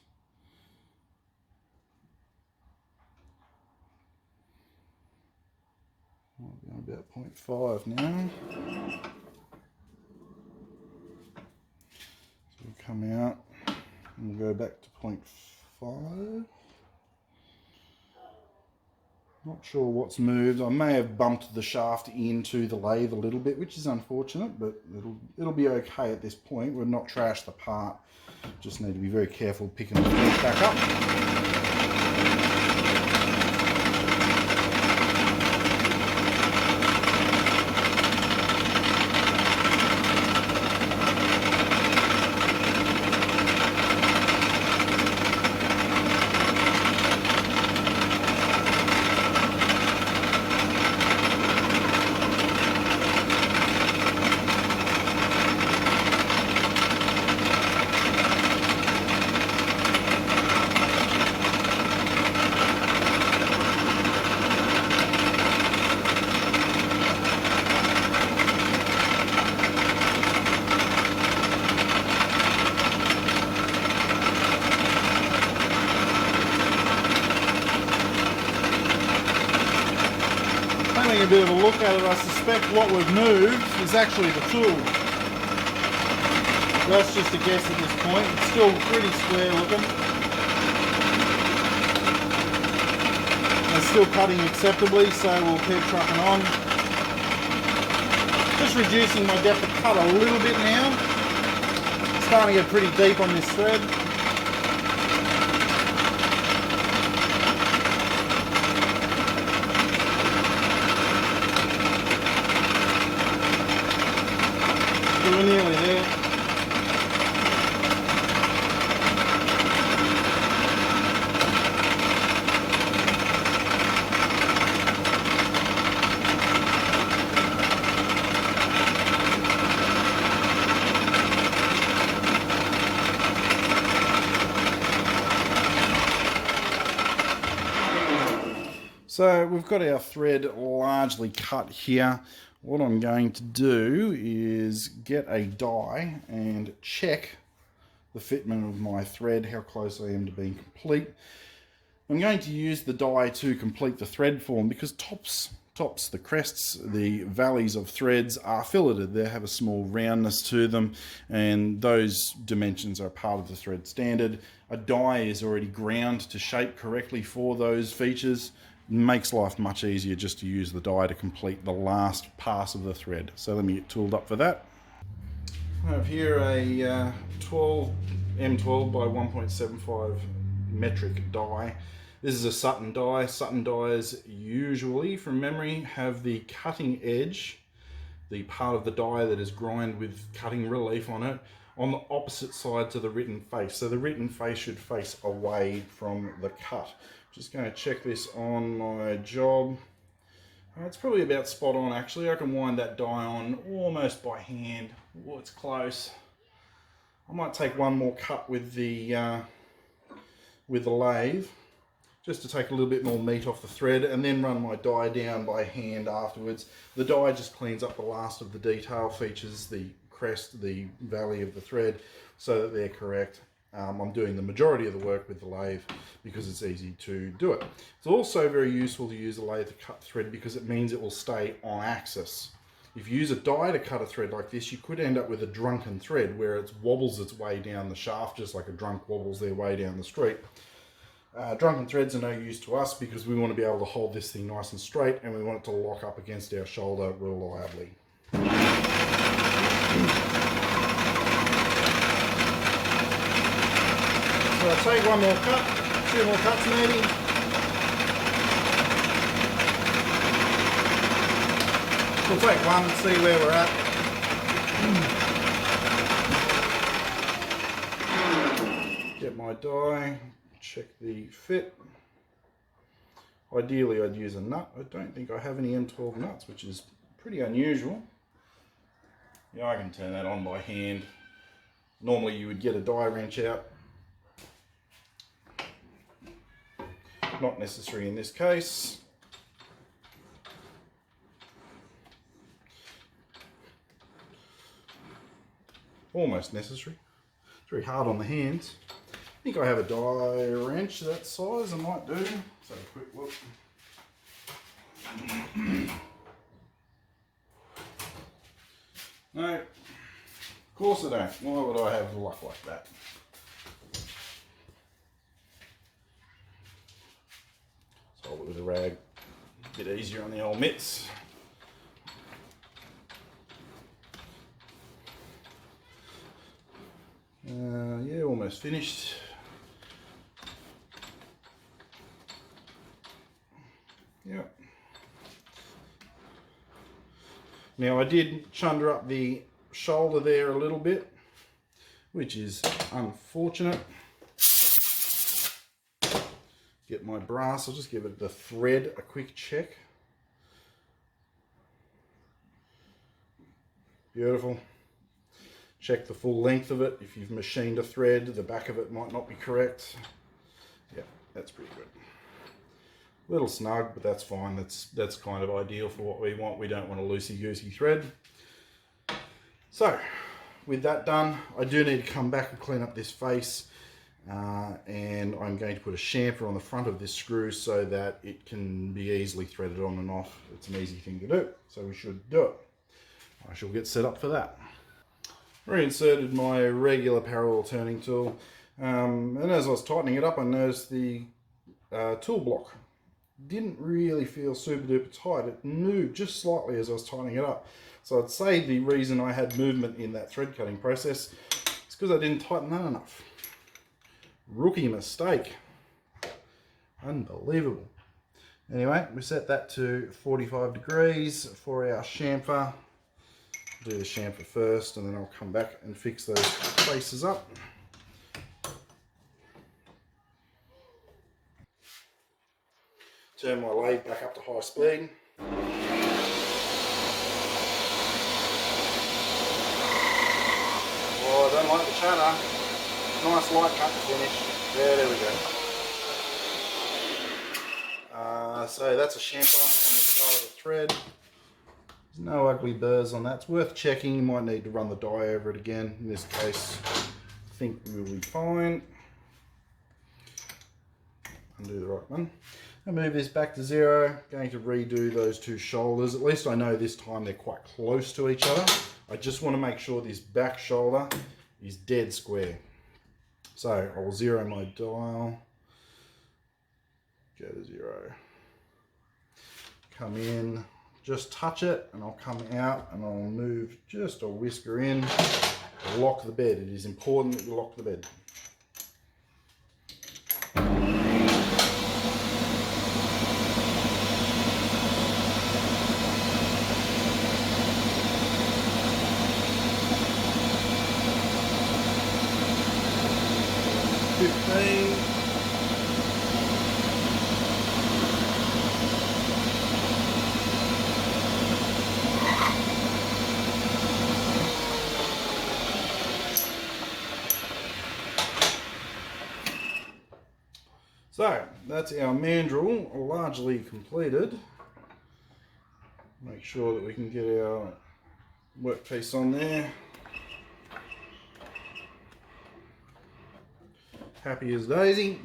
Might be on about 0.5 now. So we'll come out and we'll go back to 0.5. Not sure what's moved. I may have bumped the shaft into the lathe a little bit, which is unfortunate, but it'll be okay at this point. We've not trashed the part. Just need to be very careful picking the thread back up. Having a bit of a look at it, I suspect what we've moved is actually the tool. That's just a guess at this point. It's still pretty square looking. It's still cutting acceptably, so we'll keep trucking on. Just reducing my depth of cut a little bit now. It's starting to get pretty deep on this thread. We're nearly there. So we've got our thread largely cut here. What I'm going to do is get a die and check the fitment of my thread, how close I am to being complete. I'm going to use the die to complete the thread form because tops, the crests, the valleys of threads are filleted. They have a small roundness to them, and those dimensions are part of the thread standard. A die is already ground to shape correctly for those features. Makes life much easier just to use the die to complete the last pass of the thread. So let me get tooled up for that. I have here a M12 by 1.75 metric die. This is a Sutton die. Sutton dies usually, from memory, have the cutting edge, the part of the die that is grind with cutting relief on it, on the opposite side to the written face. So the written face should face away from the cut. Just going to check this on my job. It's probably about spot on actually. I can wind that die on almost by hand. Oh, it's close. I might take one more cut with the lathe, just to take a little bit more meat off the thread, and then run my die down by hand afterwards. The die just cleans up the last of the detail features, the crest, the valley of the thread, so that they're correct. I'm doing the majority of the work with the lathe because it's easy to do it. It's also very useful to use a lathe to cut thread because it means it will stay on axis. If you use a die to cut a thread like this, you could end up with a drunken thread where it wobbles its way down the shaft just like a drunk wobbles their way down the street. Drunken threads are no use to us because we want to be able to hold this thing nice and straight, and we want it to lock up against our shoulder reliably. So I'll take one more cut, 2 more cuts maybe. We'll take one and see where we're at. Get my die, check the fit. Ideally I'd use a nut. I don't think I have any M12 nuts, which is pretty unusual. Yeah, I can turn that on by hand. Normally you would get a die wrench out. Not necessary in this case. Almost necessary. It's very hard on the hands. I think I have a die wrench that size I might do. Let's have a quick look. No, of course I don't. Why would I have luck like that? So with a rag, a bit easier on the old mitts. Yeah, almost finished. Yep. Now I did chunder up the shoulder there a little bit, which is unfortunate. Get my brass, I'll just give it the thread a quick check. Beautiful. Check the full length of it. If you've machined a thread, the back of it might not be correct. Yeah, that's pretty good. A little snug, but that's fine. That's kind of ideal for what we want. We don't want a loosey-goosey thread. So, with that done, I do need to come back and clean up this face. And I'm going to put a chamfer on the front of this screw so that it can be easily threaded on and off. It's an easy thing to do, so we should do it. I shall get set up for that. Reinserted my regular parallel turning tool, and as I was tightening it up, I noticed the tool block didn't really feel super duper tight. It moved just slightly as I was tightening it up. So I'd say the reason I had movement in that thread cutting process is because I didn't tighten that enough. Rookie mistake. Unbelievable. Anyway, we set that to 45 degrees for our chamfer. Do the chamfer first, and then I'll come back and fix those faces up. Turn my lathe back up to high speed. Oh, I don't like the chatter. Nice light cut to finish. There we go. So that's a chamfer on the side of the thread. There's no ugly burrs on that. It's worth checking. You might need to run the die over it again. In this case, I think we'll be fine. Undo the right one. I'll move this back to 0. Going to redo those two shoulders. At least I know this time they're quite close to each other. I just want to make sure this back shoulder is dead square. So I'll 0 my dial. Go to 0. Come in. Just touch it, and I'll come out and I'll move just a whisker in. Lock the bed. It is important that you lock the bed. So that's our mandrel largely completed. Make sure that we can get our workpiece on there. Happy as daisy.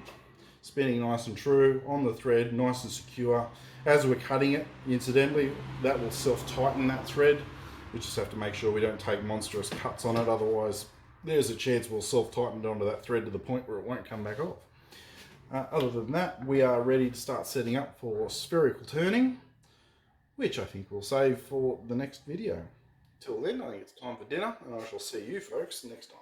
Spinning nice and true on the thread, nice and secure. As we're cutting it, incidentally, that will self-tighten that thread. We just have to make sure we don't take monstrous cuts on it, otherwise there's a chance we'll self-tighten it onto that thread to the point where it won't come back off. Other than that, we are ready to start setting up for spherical turning, which I think we'll save for the next video. Till then, I think it's time for dinner, and I shall see you folks next time.